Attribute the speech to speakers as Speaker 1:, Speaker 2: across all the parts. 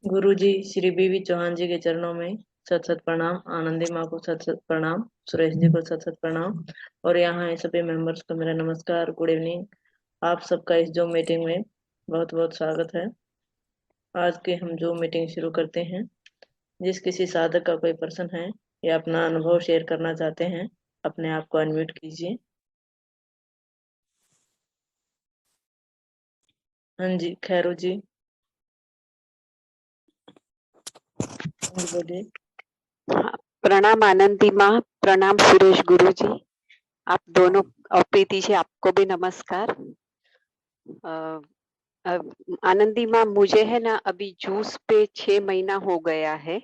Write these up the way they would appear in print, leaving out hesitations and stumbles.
Speaker 1: गुरु जी श्री बीवी चौहान जी के चरणों में सत सत प्रणाम। आनंदी माँ को सत सत प्रणाम। सुरेश जी को सत सत प्रणाम। और यहाँ आए सभी मेंबर्स को मेरा नमस्कार, गुड इवनिंग। आप सबका इस जूम मीटिंग में बहुत बहुत स्वागत है। आज की हम जूम मीटिंग शुरू करते हैं। जिस किसी साधक का कोई प्रश्न है या अपना अनुभव शेयर करना चाहते हैं, अपने आप को अनम्यूट कीजिए। हाँ जी, खैरू जी बोलिए।
Speaker 2: प्रणाम आनंदी माँ, प्रणाम सुरेश गुरु जी, आप दोनों और प्रीति जी, आपको भी नमस्कार। आनंदी माँ, मुझे है ना अभी जूस पे 6 महीना हो गया है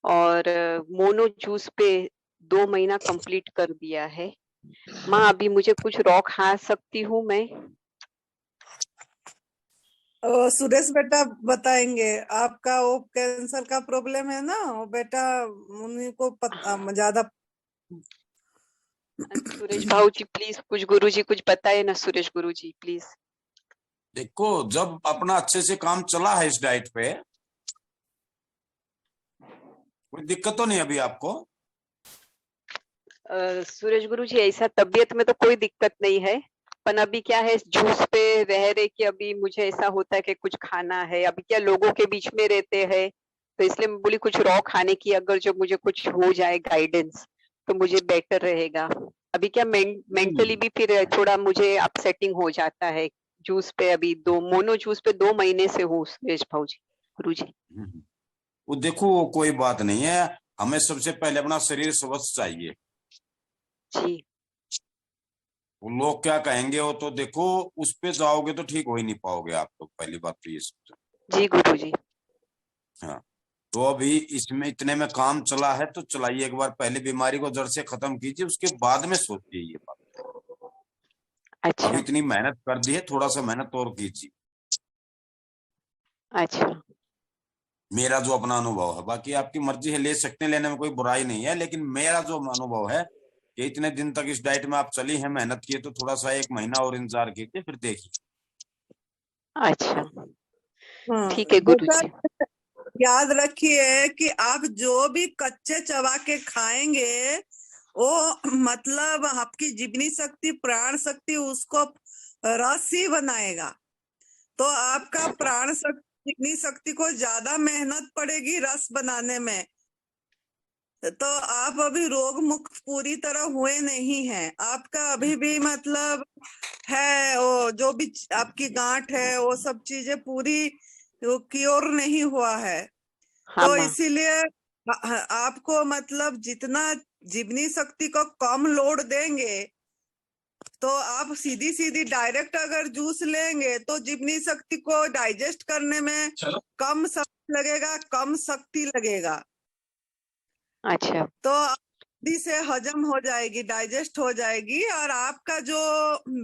Speaker 2: और मोनो जूस पे 2 महीना कंप्लीट कर दिया है। माँ अभी मुझे कुछ रॉ खा सकती हूँ मैं?
Speaker 3: सुरेश बेटा बताएंगे। आपका वो कैंसर का प्रॉब्लम है ना, वो बेटा उन्हीं को ज्यादा।
Speaker 2: सुरेश भाऊ जी प्लीज कुछ, गुरु जी कुछ बताए ना, सुरेश गुरु जी प्लीज।
Speaker 4: देखो, जब अपना अच्छे से काम चला है इस डाइट पे, कोई दिक्कत तो नहीं अभी आपको?
Speaker 2: सुरेश गुरु जी ऐसा तबीयत में तो कोई दिक्कत नहीं है, पर अभी क्या है जूस पे रह रहे कि अभी मुझे ऐसा होता है कि कुछ खाना है। अभी क्या लोगों के बीच में रहते हैं तो इसलिए मैं बोली कुछ रॉ खाने की, अगर जो मुझे कुछ हो जाए गाइडेंस तो मुझे बेटर रहेगा। अभी क्या मेंटली भी फिर थोड़ा मुझे अपसेटिंग हो जाता है। जूस पे अभी मोनो जूस पे 2 महीने से हूँ सुरेश भाऊ जी, गुरु जी।
Speaker 4: वो देखो, कोई बात नहीं है। हमें सबसे पहले अपना शरीर स्वस्थ चाहिए
Speaker 2: जी।
Speaker 4: वो लोग क्या कहेंगे वो तो देखो, उस पे जाओगे तो ठीक हो ही नहीं पाओगे आप। तो पहली बात तो ये समझो।
Speaker 2: जी गुरु जी।
Speaker 4: हाँ, तो अभी इसमें इतने में काम चला है तो चलाइए। एक बार पहले बीमारी को जड़ से खत्म कीजिए, उसके बाद में सोचिए ये बात।
Speaker 2: अच्छा।
Speaker 4: अभी इतनी मेहनत कर दी है, थोड़ा सा मेहनत और कीजिए।
Speaker 2: अच्छा।
Speaker 4: मेरा जो अपना अनुभव है, बाकी आपकी मर्जी है, ले सकते हैं, लेने में कोई बुराई नहीं है, लेकिन मेरा जो अनुभव है कि इतने दिन तक इस डाइट में आप चली हैं, मेहनत की है, तो थोड़ा सा 1 महीना और इंतजार कीजिए, फिर देखिए।
Speaker 2: अच्छा ठीक है गुरु जी।
Speaker 3: याद रखिए कि आप जो भी कच्चे चबा के खाएंगे वो मतलब आपकी जीवनी शक्ति, प्राण शक्ति उसको रस ही बनाएगा। तो आपका प्राण शक्ति, जीवनी शक्ति को ज्यादा मेहनत पड़ेगी रस बनाने में। तो आप अभी रोग मुक्त पूरी तरह हुए नहीं हैं। आपका अभी भी मतलब है वो जो भी आपकी गांठ है वो सब चीजें पूरी क्योर नहीं हुआ है।
Speaker 2: हाँ
Speaker 3: तो
Speaker 2: माँ।
Speaker 3: इसीलिए आपको मतलब जितना जीवनी शक्ति को कम लोड देंगे तो आप सीधी सीधी डायरेक्ट अगर जूस लेंगे तो जीवनी शक्ति को डाइजेस्ट करने में कम समय लगेगा, कम शक्ति लगेगा।
Speaker 2: अच्छा।
Speaker 3: तो जल्दी से हजम हो जाएगी, डाइजेस्ट हो जाएगी और आपका जो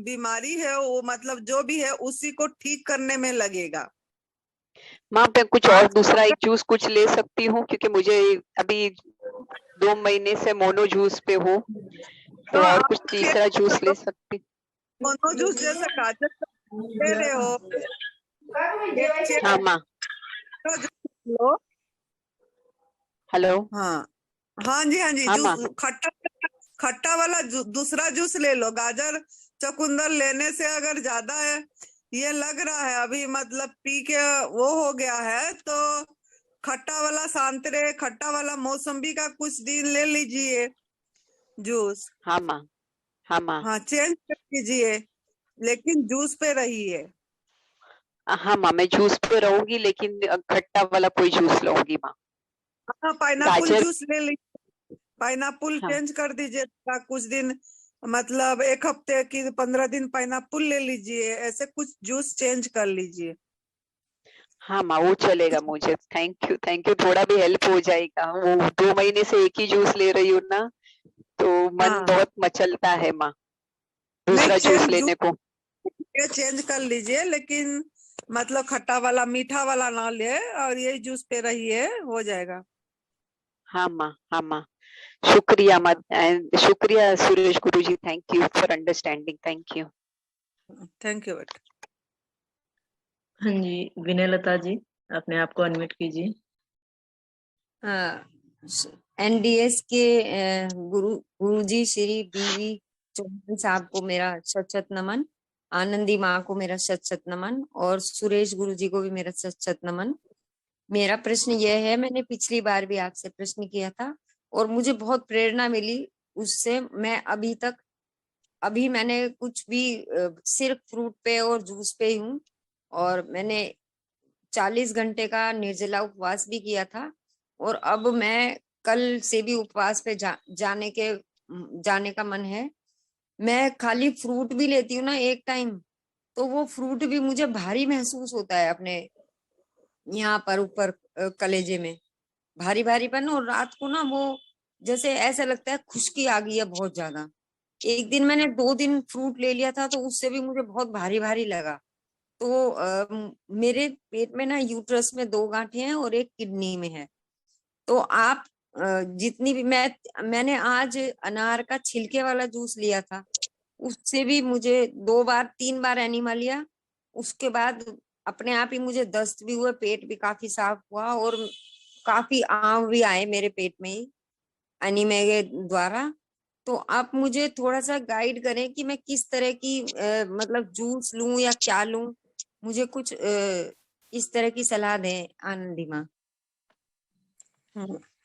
Speaker 3: बीमारी है वो मतलब जो भी है उसी को ठीक करने में लगेगा।
Speaker 2: माँ मैं कुछ और दूसरा एक जूस कुछ ले सकती हूँ, क्योंकि मुझे अभी 2 महीने से मोनो जूस पे हूँ, तो और कुछ तीसरा जूस ले सकती?
Speaker 3: मोनो जूस जैसा गाजर ले रहे हो,
Speaker 2: हाँ माँ।
Speaker 3: लो।
Speaker 2: हेलो।
Speaker 3: हाँ हाँ जी, हाँ जी।
Speaker 2: हाँ
Speaker 3: जूस
Speaker 2: माँ।
Speaker 3: खट्टा वाला दूसरा जूस ले लो। गाजर चुकंदर लेने से अगर ज्यादा है ये लग रहा है अभी मतलब पी के वो हो गया है, तो खट्टा वाला संतरे, खट्टा वाला मौसम्बी का कुछ दिन ले लीजिए जूस।
Speaker 2: हाँ माँ। हाँ माँ।
Speaker 3: हाँ, चेंज कर लीजिए लेकिन जूस पे रहिए।
Speaker 2: हाँ माँ, मैं जूस पे रहूंगी लेकिन खट्टा वाला कोई जूस लूंगी माँ।
Speaker 3: हाँ, पाइनएप्पल
Speaker 2: गाजर।
Speaker 3: जूस ले लीजिए। पाइनएप्पल
Speaker 2: हाँ।
Speaker 3: चेंज कर दीजिए कुछ दिन, मतलब 1 हफ्ते की 15 दिन पाइनएप्पल ले लीजिए। ऐसे कुछ जूस चेंज कर लीजिए।
Speaker 2: हाँ माँ वो चलेगा मुझे। थैंक यू, थोड़ा भी हेल्प हो जाएगा। वो 2 महीने से एक ही जूस ले रही हूँ ना, तो मन
Speaker 3: हाँ
Speaker 2: बहुत मचलता है माँ
Speaker 3: नहीं,
Speaker 2: दूसरा जूस
Speaker 3: चेंज
Speaker 2: लेने को।
Speaker 3: चेंज कर लीजिए लेकिन मतलब खट्टा वाला मीठा वाला ना ले और यही जूस पे रहिए, हो जाएगा।
Speaker 2: हाँ माँ। हाँ माँ। शुक्रिया Suresh Guruji, thank you for understanding, thank you.
Speaker 3: Thank you बेटा।
Speaker 1: हाँ जी, विनय लता जी, अपने आप को अनम्यूट कीजिए।
Speaker 5: एनडीएस के गुरुजी श्री बीवी चौहान साहब को मेरा शत शत नमन, आनंदी माँ को मेरा शत शत नमन, और सुरेश गुरुजी को भी मेरा शत शत नमन। मेरा प्रश्न यह है, मैंने पिछली बार भी आपसे प्रश्न किया था और मुझे बहुत प्रेरणा मिली उससे। मैं अभी मैंने कुछ भी सिर्फ फ्रूट पे और जूस पे ही हूँ, और मैंने 40 घंटे का निर्जला उपवास भी किया था, और अब मैं कल से भी उपवास पे जाने का मन है। मैं खाली फ्रूट भी लेती हूँ ना एक टाइम, तो वो फ्रूट भी मुझे भारी महसूस होता है अपने यहाँ पर ऊपर कलेजे में, भारी भारीपन, और रात को ना वो जैसे ऐसा लगता है खुश्की आ गई है बहुत ज्यादा। एक दिन मैंने 2 दिन फ्रूट ले लिया था तो उससे भी मुझे बहुत भारी भारी लगा। तो मेरे पेट में ना यूट्रस में 2 गांठें हैं और एक किडनी में है। तो आप जितनी भी मैंने आज अनार का छिलके वाला जूस लिया था, उससे भी मुझे 3 बार एनिमा लिया। उसके बाद अपने आप ही मुझे दस्त भी हुए, पेट भी काफी साफ हुआ और काफी आंव भी आए मेरे पेट में ही एनीमिया के द्वारा। तो आप मुझे थोड़ा सा गाइड करें कि मैं किस तरह की मतलब जूस लूं या क्या लूं, मुझे कुछ इस तरह की सलाह दें आनंदी माँ।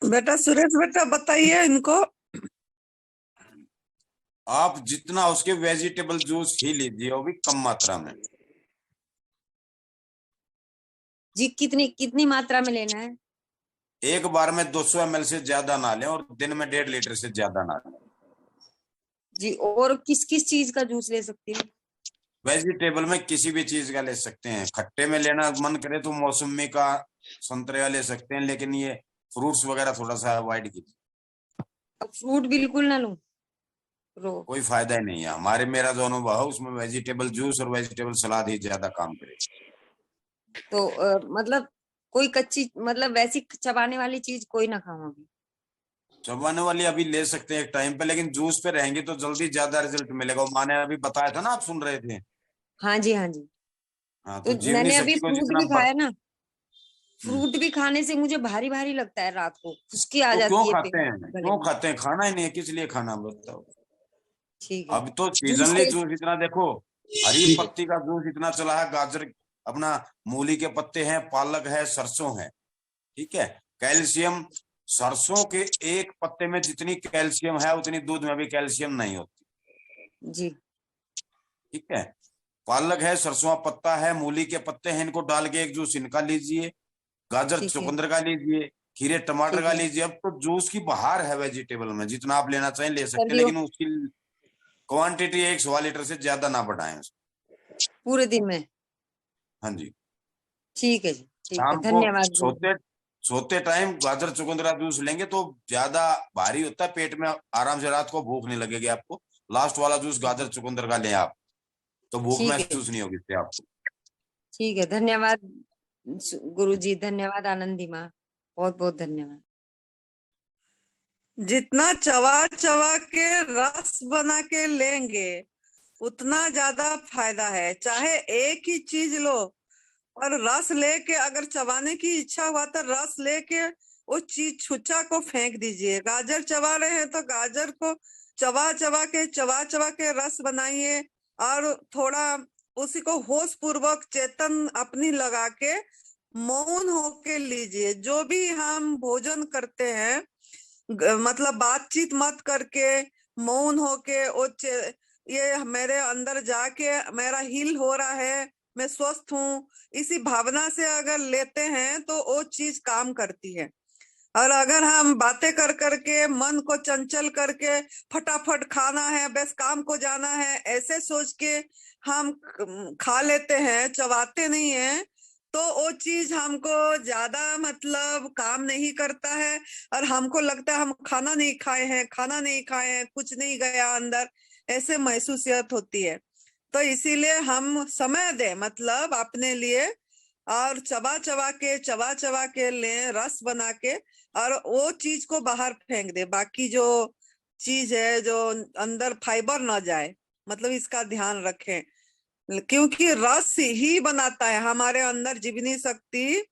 Speaker 3: बेटा सुरेश बेटा बताइए इनको।
Speaker 4: आप जितना उसके वेजिटेबल जूस ही लीजिए, वो भी कम मात्रा में।
Speaker 5: जी कितनी मात्रा में लेना है?
Speaker 4: एक बार में 200 ml से ज्यादा ना लें और दिन में 1.5 लीटर से ज्यादा ना लें।
Speaker 5: जी, और किस किस चीज का जूस ले सकती हूँ?
Speaker 4: वेजिटेबल में किसी भी चीज का ले सकते हैं। खट्टे में लेना मन करे तो मौसमी का, संतरे का ले सकते हैं, लेकिन ये फ्रूट्स वगैरह थोड़ा सा अवॉइड कीजिए।
Speaker 5: अब फ्रूट बिल्कुल ना लूं?
Speaker 4: कोई फायदा ही नहीं है। मेरा जो अनुभव है उसमें वेजिटेबल जूस और वेजिटेबल सलाद ही ज्यादा काम करे।
Speaker 5: तो मतलब कोई कच्ची, मतलब वैसी चबाने वाली चीज कोई ना खाऊं अभी?
Speaker 4: चबाने वाली अभी ले सकते हैं एक टाइम पे, लेकिन जूस पे रहेंगे तो जल्दी ज्यादा रिजल्ट मिलेगा। मैंने अभी बताया था ना, आप सुन रहे थे।
Speaker 5: हाँ जी, हाँ जी।
Speaker 4: हाँ,
Speaker 5: तो
Speaker 4: तो जीवनी
Speaker 5: मैंने अभी
Speaker 4: शक्ति को
Speaker 5: फ्रूट
Speaker 4: जितना
Speaker 5: भी खाया ना, फ्रूट
Speaker 4: हम्म।
Speaker 5: भी खाने से मुझे भारी भारी लगता है, रात को खुश्की आ
Speaker 4: तो क्यों
Speaker 5: जाती है
Speaker 4: खाते
Speaker 5: पेट
Speaker 4: हैं?
Speaker 5: गले
Speaker 4: क्यों
Speaker 5: में।
Speaker 4: खाते हैं? खाना ही नहीं है, किस लिए खाना बताओ।
Speaker 5: ठीक है।
Speaker 4: अब तो
Speaker 5: जूस
Speaker 4: सीजनली
Speaker 5: ले।
Speaker 4: जूस इतना देखो, हरी पत्ती का जूस इतना चला है, गाजर, अपना मूली के पत्ते हैं, पालक है, सरसों है, ठीक है। कैल्शियम, सरसों के एक पत्ते में जितनी कैल्शियम है उतनी दूध में भी कैल्शियम नहीं होती।
Speaker 5: जी।
Speaker 4: ठीक है। पालक है, सरसों का पत्ता है, मूली के पत्ते हैं, इनको डाल के एक जूस इनका लीजिए, गाजर
Speaker 5: ठीक है।
Speaker 4: चुकंदर का लीजिए, खीरे टमाटर
Speaker 5: ठीक
Speaker 4: का
Speaker 5: है।
Speaker 4: लीजिए। अब तो जूस की बहार है वेजिटेबल में, जितना आप लेना चाहें ले सकते हैं,
Speaker 5: सर्दियों
Speaker 4: लेकिन उसकी क्वांटिटी 1 1.25 लीटर से ज्यादा ना बढ़ाएं।
Speaker 5: पूरे दिन में?
Speaker 4: हाँ जी।
Speaker 5: ठीक है जी, ठीक है,
Speaker 4: शाम को
Speaker 5: धन्यवाद गुरुजी।
Speaker 4: सोते टाइम गाजर चुकंदर का जूस लेंगे तो ज्यादा भारी होता है पेट में, आराम से रात को भूख नहीं लगेगी आपको। लास्ट वाला जूस गाजर चुकंदर का लें आप, तो भूख
Speaker 5: ठीक है,
Speaker 4: महसूस नहीं होगी इससे आपको।
Speaker 5: ठीक है, धन्यवाद गुरुजी, धन्यवाद आनंदी माँ, बहुत बहुत धन्यवाद।
Speaker 3: जितना चबा चबा के रस बना के लेंगे उतना ज्यादा फायदा है। चाहे एक ही चीज लो और रस लेके, अगर चबाने की इच्छा हुआ तो रस लेके वो चीज छुच्चा को फेंक दीजिए। गाजर चबा रहे हैं तो गाजर को चबा चबा के रस बनाइए, और थोड़ा उसी को होश पूर्वक चेतन अपनी लगा के मौन होके लीजिए। जो भी हम भोजन करते हैं, मतलब बातचीत मत करके मौन होके ये मेरे अंदर जाके मेरा हील हो रहा है, मैं स्वस्थ हूँ, इसी भावना से अगर लेते हैं तो वो चीज काम करती है। और अगर हम बातें कर करके मन को चंचल करके फटाफट खाना है, बस काम को जाना है, ऐसे सोच के हम खा लेते हैं, चबाते नहीं है, तो वो चीज हमको ज्यादा मतलब काम नहीं करता है। और हमको लगता है हम खाना नहीं खाए हैं, कुछ नहीं गया अंदर, ऐसे महसूसियत होती है। तो इसीलिए हम समय दें, मतलब अपने लिए और चबा चबा के लें, रस बना के, और वो चीज को बाहर फेंक दे। बाकी जो चीज है जो अंदर फाइबर ना जाए, मतलब इसका ध्यान रखें, क्योंकि रस ही बनाता है हमारे अंदर, जीवनी शक्ति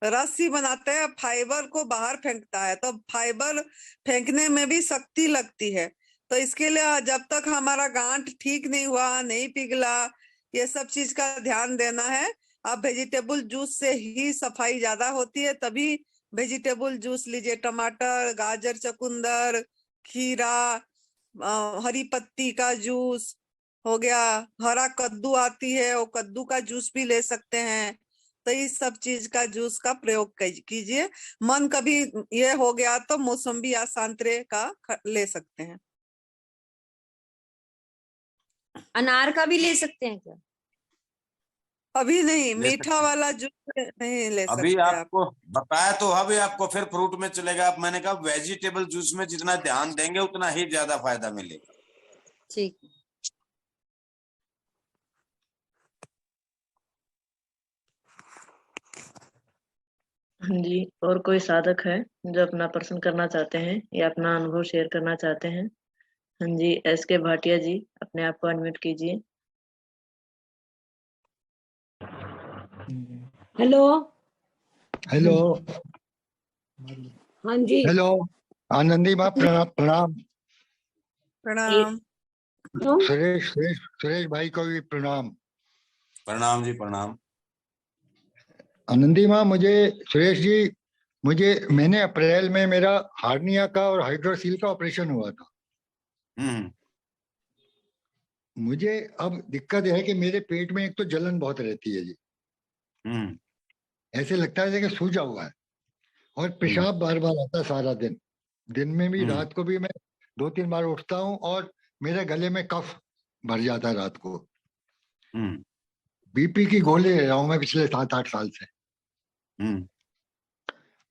Speaker 3: रस ही बनाता है, फाइबर को बाहर फेंकता है। तो फाइबर फेंकने में भी शक्ति लगती है। तो इसके लिए जब तक हमारा गांठ ठीक नहीं हुआ, नहीं पिघला, ये सब चीज का ध्यान देना है। अब वेजिटेबल जूस से ही सफाई ज्यादा होती है, तभी वेजिटेबल जूस लीजिए। टमाटर, गाजर, चुकंदर, खीरा, हरी पत्ती का जूस हो गया, हरा कद्दू आती है, वो कद्दू का जूस भी ले सकते हैं। तो इस सब चीज का जूस का प्रयोग कीजिए। मन कभी ये हो गया तो मौसम्बी या संतरे का ले सकते हैं।
Speaker 5: अनार का भी ले सकते हैं क्या?
Speaker 3: अभी नहीं,
Speaker 4: ले
Speaker 3: मीठा
Speaker 4: सकते हैं।
Speaker 3: वाला जूस नहीं ले
Speaker 4: अभी
Speaker 3: सकते आप।
Speaker 4: आपको बताया तो, अभी आपको फिर फ्रूट में चलेगा। आप मैंने कहा वेजिटेबल जूस में जितना ध्यान देंगे उतना ही ज्यादा फायदा मिलेगा।
Speaker 5: ठीक।
Speaker 1: हाँ जी, और कोई साधक है जो अपना प्रश्न करना चाहते हैं या अपना अनुभव शेयर करना चाहते हैं? हाँ जी, SK भाटिया जी, अपने आप को अनम्यूट कीजिए।
Speaker 6: हेलो।
Speaker 7: हेलो।
Speaker 6: हाँ जी।
Speaker 7: हेलो आनंदी माँ, प्रणाम प्रणाम।
Speaker 3: प्रणाम।
Speaker 7: सुरेश भाई को भी प्रणाम।
Speaker 4: प्रणाम जी, प्रणाम।
Speaker 7: आनंदी माँ, सुरेश जी, मैंने अप्रैल में मेरा हार्निया का और हाइड्रोसील का ऑपरेशन हुआ था। मुझे अब दिक्कत है कि मेरे पेट में एक तो जलन बहुत रहती है जी। ऐसे लगता है कि सूजा हुआ है, और पेशाब बार बार आता है सारा दिन में भी, रात को भी। मैं 2-3 बार उठता हूँ और मेरे गले में कफ भर जाता है रात को। बीपी की गोली ले रहा हूँ मैं पिछले 7-8 साल से।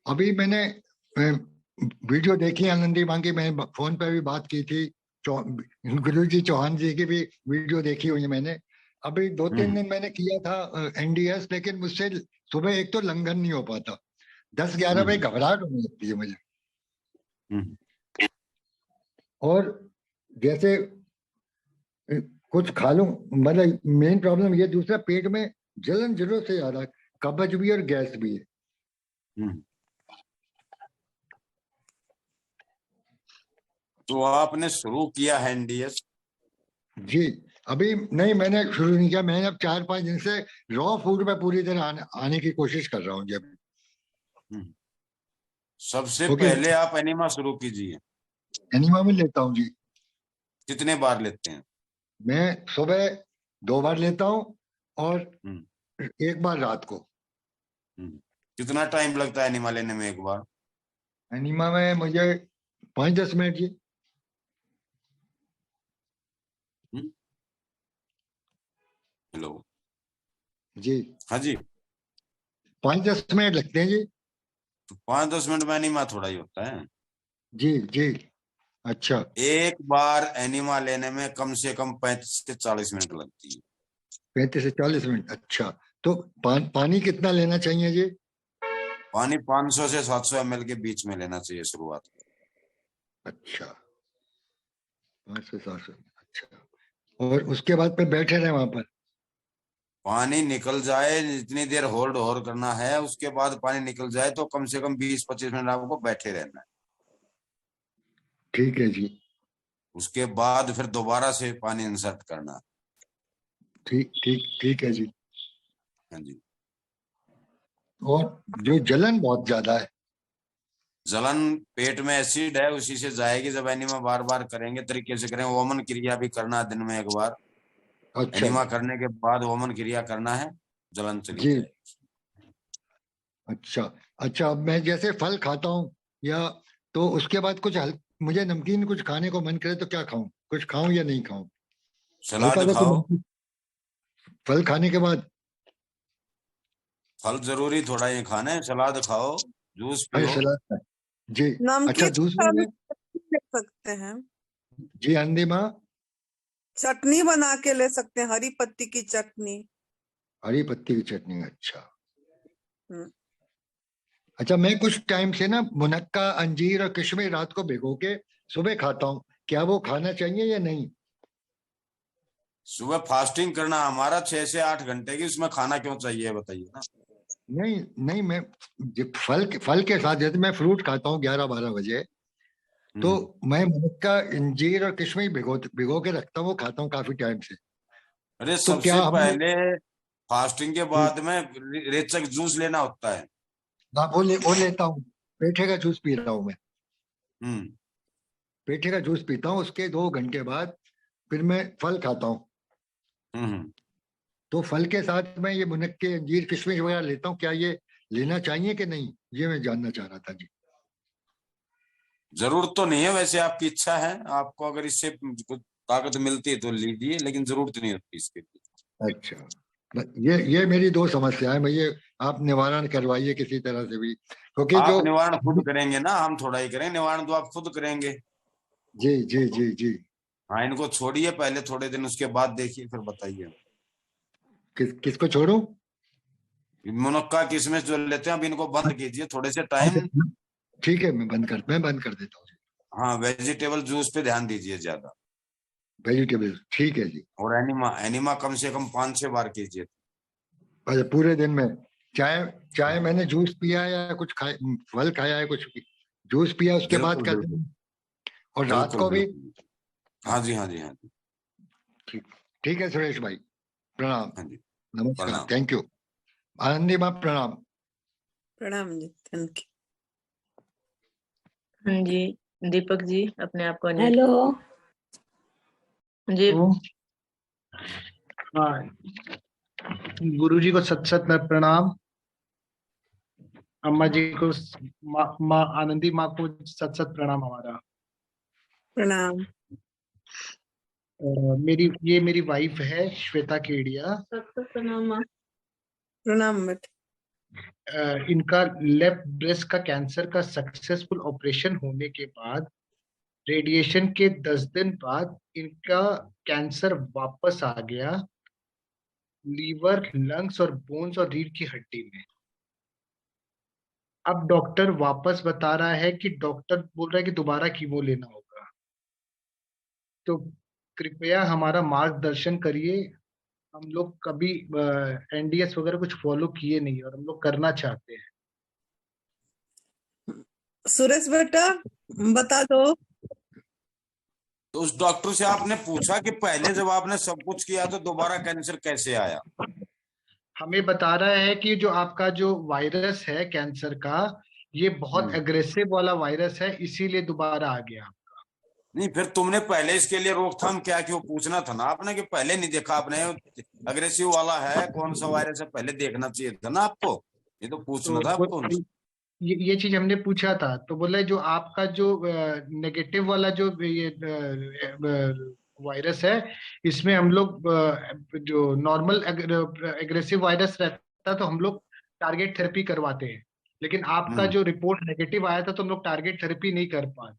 Speaker 7: अभी मैंने वीडियो देखी आनंदी माँ की, मैं फोन पे भी बात की थी, गुरु जी चौहान जी की भी वीडियो देखी हुई है मैंने। अभी 2-3 दिन मैंने किया था NDS, लेकिन मुझसे सुबह एक तो लंघन नहीं हो पाता। 10-11 बजे घबराहट होने लगती है मुझे। और जैसे कुछ खा लूं, मतलब मेन प्रॉब्लम ये, दूसरा पेट में जलन जरूर से ज्यादा, कब्ज भी और गैस भी है।
Speaker 4: तो आपने शुरू किया है NDS?
Speaker 7: जी अभी नहीं, मैंने शुरू नहीं किया। मैंने अब 4-5 दिन से रॉ फूड में पूरी तरह आने की कोशिश कर रहा हूँ जी अभी।
Speaker 4: सबसे पहले आप एनिमा शुरू कीजिए।
Speaker 7: एनिमा में लेता हूँ जी।
Speaker 4: कितने बार लेते हैं?
Speaker 7: मैं सुबह 2 बार लेता हूँ और 1 बार रात को।
Speaker 4: कितना टाइम लगता है एनिमा लेने में एक बार?
Speaker 7: एनिमा में मुझे 5-10 मिनट जी।
Speaker 4: हेलो
Speaker 7: जी।
Speaker 4: हाँ जी,
Speaker 7: 5-10 मिनट लगते हैं जी।
Speaker 4: तो 5-10 मिनट में एनिमा थोड़ा ही होता है
Speaker 7: जी जी। अच्छा,
Speaker 4: एक बार एनिमा लेने में कम से कम 35 से 40 मिनट लगती है।
Speaker 7: 35 से 40 मिनट। अच्छा, तो पानी कितना लेना चाहिए जी?
Speaker 4: पानी 500 से 700 ml के बीच में लेना चाहिए शुरुआत में।
Speaker 7: अच्छा, 500 से 700। अच्छा, और उसके बाद पे बैठे रहे वहां पर?
Speaker 4: पानी निकल जाए, जितनी देर होल्ड करना है, उसके बाद पानी निकल जाए तो कम से कम 20-25 मिनट आपको बैठे रहना है।
Speaker 7: ठीक है जी।
Speaker 4: उसके बाद फिर दोबारा से पानी इंसर्ट करना।
Speaker 7: ठीक ठीक ठीक है जी।
Speaker 4: हाँ जी।
Speaker 7: और जो जलन बहुत ज्यादा है,
Speaker 4: जलन पेट में एसिड है, उसी से जाएगी। जब एनिमा बार बार करेंगे, तरीके से करें, वमन क्रिया भी करना दिन में 1 बार।
Speaker 7: अच्छा
Speaker 4: एनिमा करने के बाद वमन क्रिया करना है, जलन चली
Speaker 7: जी।
Speaker 4: जाएगी।
Speaker 7: अच्छा अच्छा, अब मैं जैसे फल खाता हूँ या, तो उसके बाद कुछ मुझे नमकीन कुछ खाने को मन करे तो क्या खाऊं? कुछ खाऊं या नहीं खाऊं?
Speaker 4: सलाद
Speaker 7: हल्का सा
Speaker 4: खाओ।
Speaker 7: फल खाने के बाद?
Speaker 4: फल जरूरी थोड़ा ही खाना है, सलाद खाओ, जूस
Speaker 7: अरे
Speaker 4: पियो।
Speaker 7: सलाद जी। अच्छा,
Speaker 3: नमकीन
Speaker 7: दूसरा में
Speaker 3: ले सकते हैं,
Speaker 7: जी आंधी माँ,
Speaker 3: चटनी बना के ले सकते हैं, हरी पत्ती की चटनी।
Speaker 7: हरी पत्ती की चटनी। अच्छा, अच्छा, मैं कुछ टाइम से ना मुनक्का, अंजीर और किशमिश रात को भिगो के सुबह खाता हूँ, क्या वो खाना चाहिए या नहीं?
Speaker 4: सुबह फास्टिंग करना हमारा 6 से 8 घंटे की, उसमें खाना क्यों चाहिए बताइए ना।
Speaker 7: नहीं नहीं, मैं फल के साथ, जैसे मैं फ्रूट खाता हूँ 11-12 बजे, तो मैं मुनक्का, अंजीर और किशमिश भिगो के रखता हूँ, खाता हूँ काफी टाइम से।
Speaker 4: अरे
Speaker 7: तो क्या
Speaker 4: सबसे
Speaker 7: हम,
Speaker 4: पहले फास्टिंग के बाद में रेचक जूस लेना होता है।
Speaker 7: हाँ, वो लेता हूँ। पेठे का जूस पी रहा हूँ मैं,
Speaker 4: हम्म
Speaker 7: पेठे का जूस पीता हूँ, उसके 2 घंटे बाद फिर मैं फल खाता हूँ।
Speaker 4: हम्म
Speaker 7: तो फल के साथ मैं ये मुनक्के, अंजीर, किशमिश वगैरह लेता हूँ, क्या ये लेना चाहिए कि नहीं, ये मैं जानना चाह रहा था जी।
Speaker 4: जरूरत तो नहीं है, वैसे आपकी इच्छा है, आपको अगर इससे कुछ ताकत मिलती है तो लीजिए, लेकिन जरूरत नहीं होती इसके लिए।
Speaker 7: अच्छा, ये मेरी 2 समस्या है, मैं ये आप निवारण करवाइए किसी तरह से भी, क्योंकि
Speaker 4: आप
Speaker 7: जो,
Speaker 4: निवारण खुद करेंगे ना, हम थोड़ा ही करेंगे निवारण, तो आप खुद करेंगे।
Speaker 7: जी जी जी जी।
Speaker 4: हाँ, इनको छोड़िए पहले थोड़े दिन, उसके बाद देखिए फिर बताइए।
Speaker 7: किसको छोड़ूं?
Speaker 4: मुनक्का किशमिश जो लेते हैं, अब इनको बंद कीजिए थोड़े से टाइम।
Speaker 7: अच्छा, ठीक है, मैं बंद कर देता हूँ जी।
Speaker 4: हाँ, वेजिटेबल जूस पे ध्यान दीजिए ज्यादा,
Speaker 7: वेजिटेबल, ठीक है जी।
Speaker 4: और एनिमा एनिमा कम से कम 5-6 बार कीजिए।
Speaker 7: अच्छा, पूरे दिन में चाय चाय मैंने जूस पिया या कुछ खाए, फल खाया है कुछ भी, जूस पिया उसके बाद
Speaker 4: बिल्कुल
Speaker 7: करते
Speaker 4: बिल्कुल
Speaker 7: हैं, और रात
Speaker 4: बिल्कुल
Speaker 7: को भी।
Speaker 4: बिल्कुल। हाँ जी, हाँ जी, हाँ जी,
Speaker 7: ठीक, ठीक है सुरेश भाई, प्रणाम,
Speaker 4: हाँ जी,
Speaker 7: नमस्कार,
Speaker 4: प्रणाम।
Speaker 7: Thank you. आनंदी माँ प्रणाम।
Speaker 3: प्रणाम जी, थैंक यू।
Speaker 1: हाँ जी, दीपक जी अपने आप को अनम्यूट
Speaker 6: हेलो।
Speaker 1: जी।
Speaker 6: हाँ, गुरु जी को सत सत प्रणाम। अम्मा जी को, माँ आनंदी माँ को सत सत प्रणाम हमारा।
Speaker 3: प्रणाम।
Speaker 6: ये मेरी वाइफ है श्वेता केडिया।
Speaker 1: प्रणाम।
Speaker 3: प्रणाम बेटा।
Speaker 6: इनका लेफ्ट ब्रेस्ट का कैंसर का सक्सेसफुल ऑपरेशन होने के बाद, रेडिएशन के 10 दिन बाद इनका कैंसर वापस आ गया, लीवर, लंग्स और बोन्स और रीढ़ की हड्डी में। अब डॉक्टर वापस बता रहा है कि डॉक्टर बोल रहा है कि दोबारा कीमो लेना होगा। तो कृपया हमारा मार्गदर्शन करिए। हम लोग कभी एनडीएस वगैरह कुछ फॉलो किए नहीं और हम लोग करना चाहते हैं।
Speaker 3: सुरेश बेटा बता दो।
Speaker 4: तो उस डॉक्टर से आपने पूछा कि पहले जब आपने सब कुछ किया तो दोबारा कैंसर कैसे आया?
Speaker 6: हमें बता रहा है कि जो आपका जो वायरस है कैंसर का, ये बहुत एग्रेसिव वाला वायरस है, इसीलिए दोबारा आ गया।
Speaker 4: नहीं, फिर तुमने पहले इसके लिए रोकथाम क्या क्यों पूछना था ना आपने, कि पहले नहीं देखा आपने अग्रेसिव वाला है कौन सा वायरस है, पहले देखना चाहिए था ना आपको, ये तो पूछना था आपको उनसे।
Speaker 6: ये चीज हमने पूछा था, तो बोला जो आपका जो नेगेटिव वाला जो ये वायरस है, इसमें हम लोग जो नॉर्मल एग्रेसिव वायरस रहता तो हम लोग टारगेट थेरेपी करवाते हैं, लेकिन आपका जो रिपोर्ट नेगेटिव आया था तो हम लोग टारगेट थेरेपी नहीं कर पाए।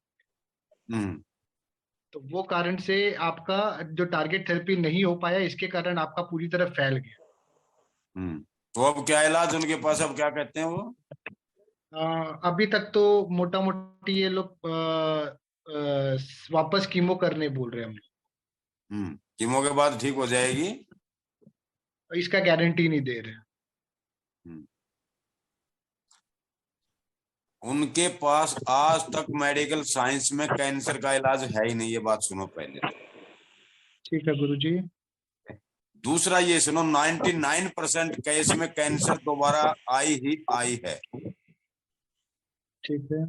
Speaker 6: तो वो कारण से आपका जो टारगेट थेरेपी नहीं हो पाया, इसके कारण आपका पूरी तरह फैल गया।
Speaker 4: तो अब क्या इलाज उनके पास, अब क्या कहते हैं वो?
Speaker 6: अभी तक तो मोटा मोटी ये लोग वापस कीमो करने बोल रहे हैं हम लोग।
Speaker 4: कीमो के बाद ठीक हो जाएगी,
Speaker 6: इसका गारंटी नहीं दे रहे।
Speaker 4: उनके पास आज तक मेडिकल साइंस में कैंसर का इलाज है ही नहीं, ये बात सुनो पहले।
Speaker 6: ठीक है गुरुजी।
Speaker 4: दूसरा ये सुनो, 99% केस में कैंसर दोबारा आई ही आई है।
Speaker 6: ठीक है।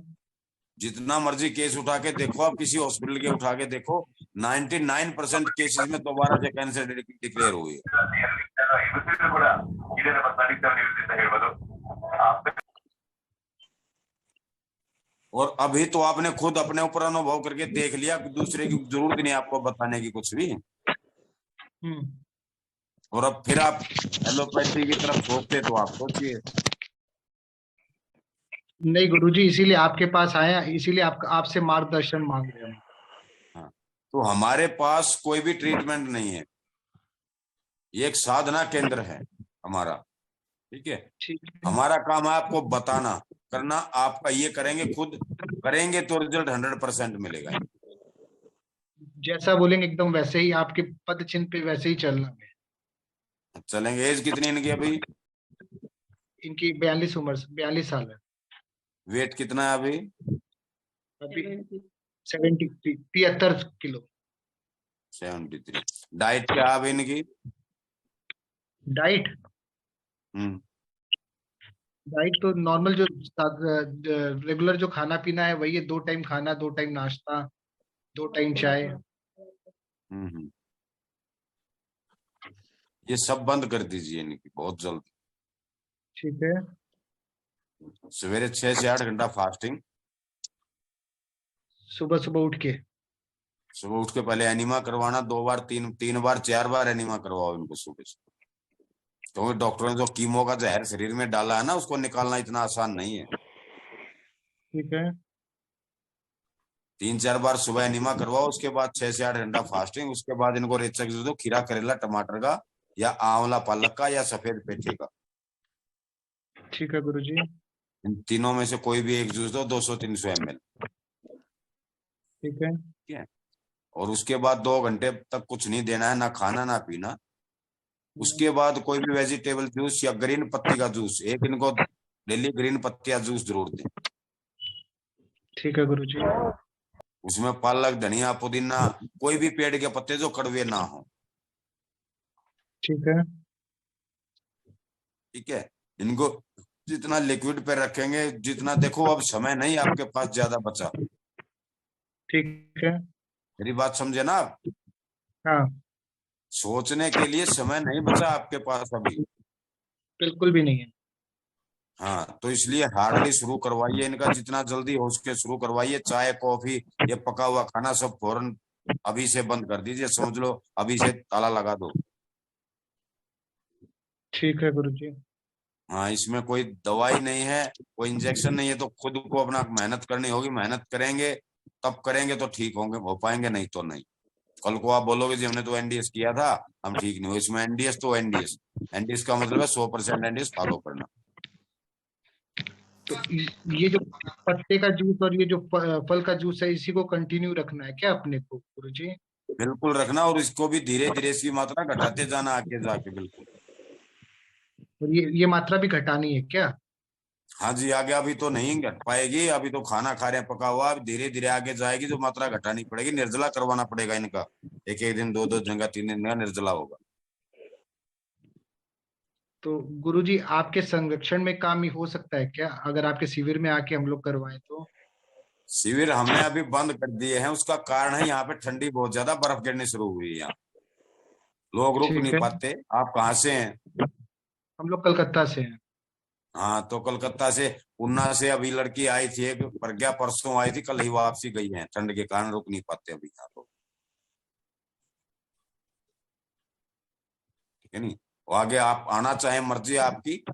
Speaker 4: जितना मर्जी केस उठा के देखो, आप किसी हॉस्पिटल के उठा के देखो, 99% केसेस में दोबारा से कैंसर डिक्लेयर हुई है। और अभी तो आपने खुद अपने ऊपर अनुभव करके देख लिया, दूसरे की जरूरत नहीं आपको बताने की कुछ भी। और अब फिर आप एलोपैथी की तरफ सोचते तो आप सोचिए।
Speaker 6: नहीं गुरुजी, इसीलिए आपके पास आया, इसीलिए आपसे मार्गदर्शन मांग रहे हैं।
Speaker 4: हाँ, तो हमारे पास कोई भी ट्रीटमेंट नहीं है, ये एक साधना केंद्र है हमारा। ठीक है।
Speaker 6: ठीक है,
Speaker 4: हमारा काम है आपको बताना, करना आपका, ये करेंगे खुद करेंगे तो रिजल्ट 100% मिलेगा।
Speaker 6: जैसा बोलेंगे एकदम वैसे ही आपके पद चिन्ह पे वैसे ही चलना है।
Speaker 4: चलेंगे। एज कितनी इनकी अभी?
Speaker 6: इनकी 42 साल है
Speaker 4: वेट कितना है अभी?
Speaker 6: अभी। 73 किलो।
Speaker 4: 73। डाइट क्या है अभी इनकी?
Speaker 6: डाइट
Speaker 4: हम्म।
Speaker 6: डाइट तो नॉर्मल जो रेगुलर जो खाना पीना है वही है, 2 टाइम खाना, 2 टाइम नाश्ता, 2 टाइम चाय।
Speaker 4: हम्म। ये सब बंद कर दीजिए इनकी बहुत जल्दी।
Speaker 6: ठीक है,
Speaker 4: सवेरे 6 से 8 घंटा फास्टिंग।
Speaker 6: सुबह सुबह उठ के।
Speaker 4: सुबह उठ के पहले एनीमा करवाना, 2 बार 3 बार 4 बार एनीमा करवाओ इनको सुबह से। क्योंकि डॉक्टरों ने जो कीमो का जहर शरीर में डाला है ना, उसको निकालना इतना आसान नहीं है।
Speaker 6: ठीक है,
Speaker 4: 3-4 बार सुबह एनीमा करवाओ, उसके बाद 6 से 8 घंटा फास्टिंग। उसके बाद इनको रेचक जूस दो, खीरा करेला टमाटर का या आंवला पालक का या सफेद पेठे का।
Speaker 6: ठीक है गुरुजी।
Speaker 4: इन तीनों में से कोई भी एक जूस दो, 200-300 ml।
Speaker 6: ठीक है,
Speaker 4: ठीक है। और उसके बाद 2 घंटे तक कुछ नहीं देना है, ना खाना ना पीना। उसके बाद कोई भी वेजिटेबल जूस या ग्रीन पत्ती का जूस, एक इनको डेली ग्रीन पत्तियां जूस जरूर दें।
Speaker 6: ठीक है गुरुजी।
Speaker 4: उसमें पालक धनिया पुदीना, कोई भी पेड़ के पत्ते जो कड़वे ना हो।
Speaker 6: ठीक है,
Speaker 4: ठीक है। इनको जितना लिक्विड पे रखेंगे, जितना, देखो अब समय नहीं आपके पास ज्यादा बचा।
Speaker 6: ठीक है।
Speaker 4: मेरी बात समझे ना आप?
Speaker 6: हाँ,
Speaker 4: सोचने के लिए समय नहीं बचा आपके पास अभी।
Speaker 6: बिल्कुल भी नहीं है।
Speaker 4: हाँ, तो इसलिए हार्डली शुरू करवाइए इनका, जितना जल्दी हो सके शुरू करवाइए। चाय कॉफी ये पका हुआ खाना सब फौरन अभी से बंद कर दीजिए, समझ लो अभी से ताला लगा दो।
Speaker 6: ठीक है गुरुजी।
Speaker 4: हाँ, इसमें कोई दवाई नहीं है, कोई इंजेक्शन नहीं है, तो खुद को अपना मेहनत करनी होगी। मेहनत करेंगे तब करेंगे तो ठीक होंगे, हो पाएंगे, नहीं तो नहीं। कल को आप बोलोगे जी हमने तो एनडीएस किया था, हम ठीक नहीं हुए। इसमें एनडीएस तो एनडीएस, एनडीएस का मतलब है 100% एनडीएस फॉलो करना।
Speaker 6: तो ये जो पत्ते का जूस और ये जो फल का जूस है, इसी को कंटिन्यू रखना है क्या अपने को गुरुजी?
Speaker 4: बिल्कुल रखना, और इसको भी धीरे धीरे इसकी मात्रा घटाते जाना आगे जाके। बिल्कुल।
Speaker 6: और ये मात्रा भी घटानी है क्या?
Speaker 4: हाँ जी, आगे अभी तो नहीं घट पाएगी, अभी तो खाना खा रहे हैं पका हुआ। अब धीरे धीरे आगे जाएगी, जो मात्रा घटानी पड़ेगी। निर्जला करवाना पड़ेगा इनका, एक एक दिन 2-2 जगह 3 दिन का निर्जला होगा।
Speaker 6: तो गुरुजी आपके संरक्षण में काम ही हो सकता है क्या, अगर आपके शिविर में आके हम लोग करवाएं तो?
Speaker 4: शिविर हमने अभी बंद कर दिए हैं, उसका कारण है यहाँ पे ठंडी बहुत ज्यादा, बर्फ गिरनी शुरू हुई है यहाँ। लोग रुक
Speaker 6: ठीक
Speaker 4: नहीं
Speaker 6: है,
Speaker 4: पाते। आप कहाँ से हैं?
Speaker 6: हम लोग कलकत्ता से हैं।
Speaker 4: हाँ, तो कलकत्ता से, ऊना से अभी लड़की आई थी एक, प्रज्ञा, परसों आई थी, कल ही वापसी गई है। ठंड के कारण रुक नहीं पाते अभी यहाँ तो। ठीक है नहीं? वो आगे आप आना चाहे मर्जी आपकी।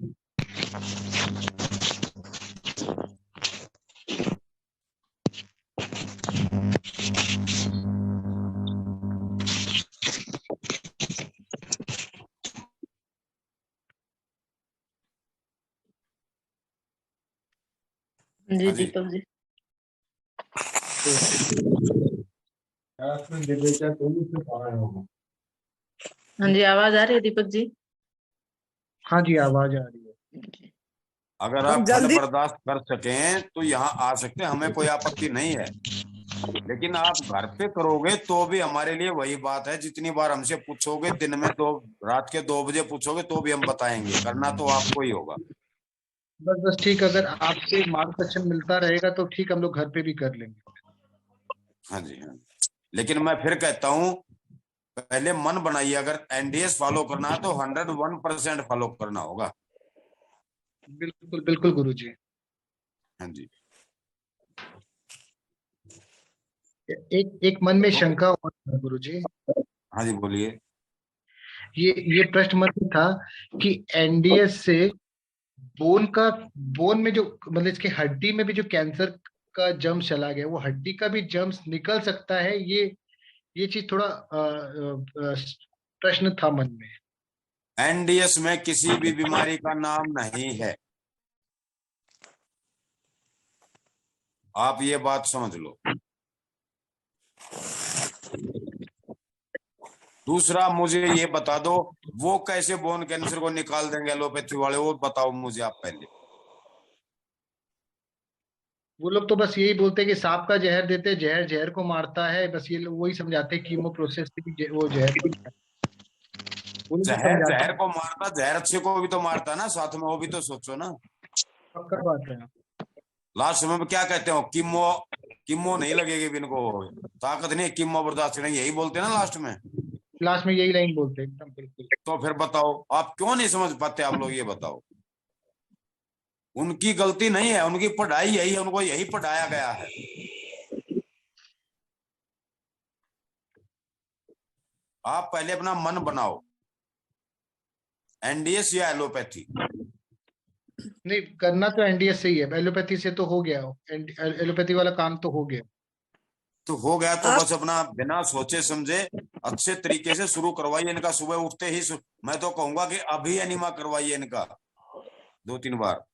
Speaker 1: जी
Speaker 4: हाँ जी।
Speaker 1: दीपक जी। हाँ जी, आवाज आ रही है दीपक जी?
Speaker 6: हाँ जी, आवाज आ रही है।
Speaker 4: अगर
Speaker 3: हम
Speaker 4: आप ठंड
Speaker 3: जल्दी
Speaker 4: बर्दाश्त कर सकें तो यहाँ आ सकते हैं, हमें कोई आपत्ति नहीं है। लेकिन आप घर पे करोगे तो भी हमारे लिए वही बात है। जितनी बार हमसे पूछोगे, दिन में 2, रात के 2 बजे पूछोगे तो भी हम बताएंगे। करना तो आपको ही होगा।
Speaker 6: बस बस ठीक, अगर आपसे मार्गदर्शन मिलता रहेगा तो ठीक, हम लोग घर पे भी कर लेंगे।
Speaker 4: हाँ जी, हाँ। लेकिन मैं फिर कहता हूँ, पहले मन बनाइए। अगर एनडीएस फॉलो करना है तो 101% फॉलो करना होगा।
Speaker 6: बिल्कुल बिल्कुल गुरुजी।
Speaker 4: हाँ जी।
Speaker 6: एक मन में शंका और है गुरुजी।
Speaker 4: हाँ जी, बोलिए।
Speaker 6: ये प्रश्न मन में था कि एनडीएस से बोन में जो, मतलब इसके हड्डी में भी जो कैंसर का जर्म चला गया, वो हड्डी का भी जर्म्स निकल सकता है? ये चीज थोड़ा प्रश्न था मन में।
Speaker 4: एनडीएस में किसी भी बीमारी का नाम नहीं है, आप ये बात समझ लो। दूसरा, मुझे ये बता दो वो कैसे बोन कैंसर को निकाल देंगे एलोपैथी वाले, वो बताओ मुझे आप पहले।
Speaker 6: वो लोग तो बस यही बोलते हैं कि सांप का जहर देते, जहर जहर को मारता है, बस ये लोग वही समझाते हैं कीमो प्रोसेस से कि वो जहर बनता है। वो लोग तो
Speaker 4: जहर
Speaker 6: समझाते
Speaker 4: जहर
Speaker 6: हैं।
Speaker 4: को मारता, जहर अच्छे को भी तो मारता ना साथ में, वो भी तो सोचो ना।
Speaker 6: पक्का बात है।
Speaker 4: लास्ट में क्या कहते हो, कीमो कीमो नहीं लगेगी इनको, ताकत नहीं, कीमो बर्दाश्त करेंगे, यही बोलते हैं ना लास्ट में।
Speaker 6: लास्ट में यही लाइन बोलते हैं, एकदम बिल्कुल।
Speaker 4: तो फिर बताओ आप क्यों नहीं समझ पाते आप लोग, ये बताओ। उनकी गलती नहीं है, उनकी पढ़ाई यही है, उनको यही पढ़ाया गया है। आप पहले अपना मन बनाओ, एनडीएस या एलोपैथी।
Speaker 6: नहीं, करना तो एनडीएस से ही है, एलोपैथी से तो हो गया, एलोपैथी वाला काम तो हो गया।
Speaker 4: तो हो गया तो
Speaker 3: आप-
Speaker 4: बस अपना बिना सोचे समझे अच्छे तरीके से शुरू करवाइए इनका, सुबह उठते ही मैं तो कहूंगा कि अभी एनिमा करवाइए इनका 2-3 बार।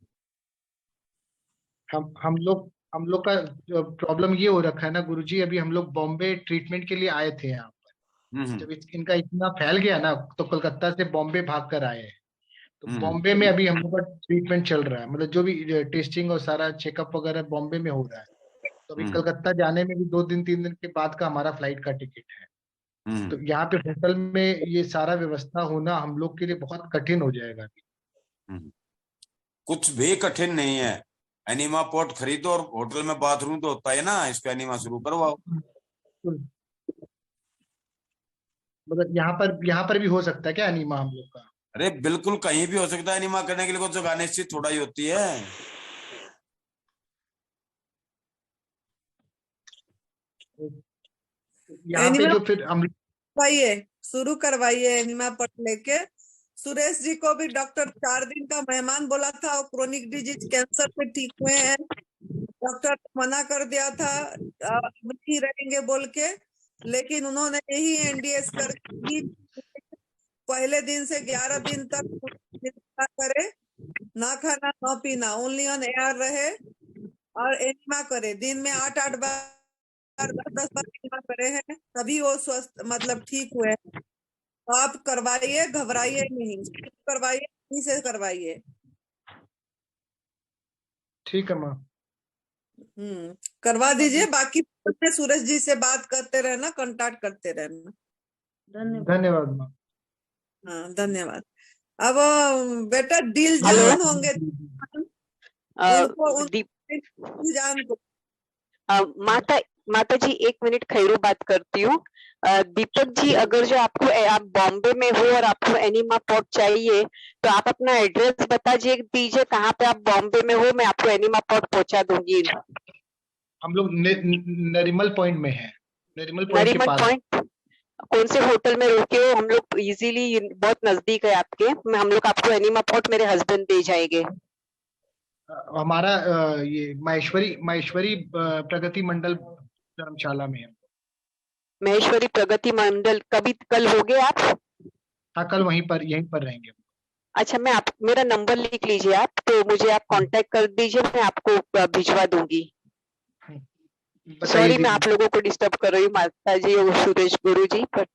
Speaker 6: हम लोग का प्रॉब्लम ये हो रखा है ना गुरुजी, अभी हम लोग बॉम्बे ट्रीटमेंट के लिए आए थे यहाँ पर।
Speaker 4: हम्म
Speaker 6: जब इनका इतना फैल गया ना, तो कोलकाता से बॉम्बे भाग कर आए हैं। तो
Speaker 4: हम्म
Speaker 6: बॉम्बे में अभी हम लोग का ट्रीटमेंट चल रहा है, मतलब जो भी टेस्टिंग और सारा चेकअप वगैरह बॉम्बे में हो रहा है। तो अभी
Speaker 4: हम्म
Speaker 6: कलकत्ता जाने में भी 2 दिन 3 दिन के बाद का हमारा फ्लाइट का टिकट है। तो
Speaker 4: हम्म
Speaker 6: यहाँ पे होटल में ये सारा व्यवस्था होना हम लोग के लिए बहुत कठिन हो जाएगा अभी।
Speaker 4: हम्म। कुछ भी कठिन नहीं है, एनिमा पॉट खरीदो और होटल में बाथरूम तो होता है ना, इस पे एनिमा शुरू करवाओ।
Speaker 6: मतलब यहाँ पर भी हो सकता है क्या अनीमा हम लोग का?
Speaker 4: अरे बिल्कुल कहीं भी हो सकता है एनिमा करने के लिए, कोई जगह निश्चित थोड़ा ही होती है।
Speaker 6: यहाँ पे
Speaker 3: एनिमा
Speaker 6: जो फिर हम
Speaker 3: करवाइए, शुरू करवाइए एनिमा पट लेके। सुरेश जी को भी डॉक्टर 4 दिन का मेहमान बोला था, और क्रोनिक डिजीज कैंसर से ठीक हुए हैं। डॉक्टर ने मना कर दिया था नहीं रहेंगे बोल के, लेकिन उन्होंने यही एनडीएस कर ही पहले दिन से 11 दिन तक ना करे, ना खाना ना पीना, ओनली ऑन एयर रहे और एनिमा करे। दिन में 8-8 बार 10-10 बार एनिमा करे हैं, तभी वो स्वस्थ मतलब ठीक हुए हैं। तो आप करवाइए, घबराइए नहीं, करवाइए, यहीं से करवाइए।
Speaker 6: ठीक है माँ।
Speaker 3: करवा दीजिए। बाकी सूरज जी से बात करते रहना, कांटेक्ट करते रहना।
Speaker 6: धन्यवाद माँ।
Speaker 3: हाँ, धन्यवाद। अब बेटा दिल
Speaker 2: हेलो।
Speaker 3: जान होंगे उनको,
Speaker 2: दीप
Speaker 3: दिल जान को
Speaker 2: माता जी 1 मिनट खैरू बात करती हूँ। दीपक जी, अगर जो आपको आप बॉम्बे में हो और आपको एनिमा पॉट चाहिए, तो आप अपना एड्रेस बता दीजिए कहाँ पे आप बॉम्बे में हो, मैं आपको एनिमा पॉट पहुंचा दूंगी।
Speaker 6: हम लोग नरिमल पॉइंट में है, नरिमल पॉइंट के
Speaker 2: नरीमन
Speaker 6: पास।
Speaker 2: पॉइंट कौन से होटल में रुके हो? हम लोग इजीली, बहुत नजदीक है आपके, हम लोग आपको एनिमा पॉट मेरे हस्बैंड दे जाएंगे।
Speaker 6: हमारा ये माहेश्वरी प्रगति मंडल धर्मशाला में है।
Speaker 2: महेश्वरी प्रगति मंडल, कल हो गए आप?
Speaker 6: हाँ, कल यहीं पर रहेंगे।
Speaker 2: अच्छा, मेरा नंबर लिख लीजिए आप, तो मुझे आप कांटेक्ट कर दीजिए, मैं आपको भिजवा दूंगी। सॉरी, मैं आप लोगों को डिस्टर्ब कर रही हूँ माता जी और सुरेश गुरु जी, पर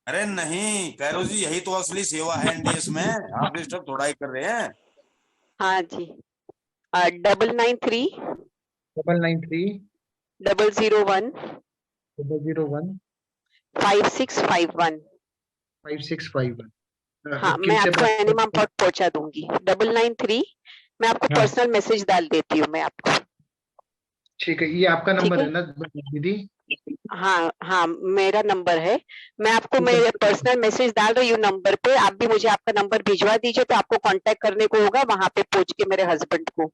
Speaker 4: अरे नहीं कैरो जी, यही तो असली सेवा है एनडीएस में, आप डिस्टर्ब थोड़ा ही कर रहे हैं।
Speaker 2: हाँ जी। 993 001 5651।
Speaker 6: 5651।
Speaker 2: हाँ, मैं आपको एनिमा पॉट पहुंचा दूंगी। 993, मैं आपको
Speaker 6: हाँ।
Speaker 2: पर्सनल मैसेज डाल देती हूँ मैं आपको।
Speaker 6: ठीक है, ये आपका नंबर
Speaker 2: ठीक
Speaker 6: है ना दीदी?
Speaker 2: हाँ, मेरा नंबर है। मैं आपको मेरे पर्सनल मैसेज डाल रही हूँ नंबर पे, आप भी मुझे आपका नंबर भिजवा दीजिए, तो आपको कांटेक्ट करने को होगा वहां पे पहुंच के मेरे हस्बैंड को।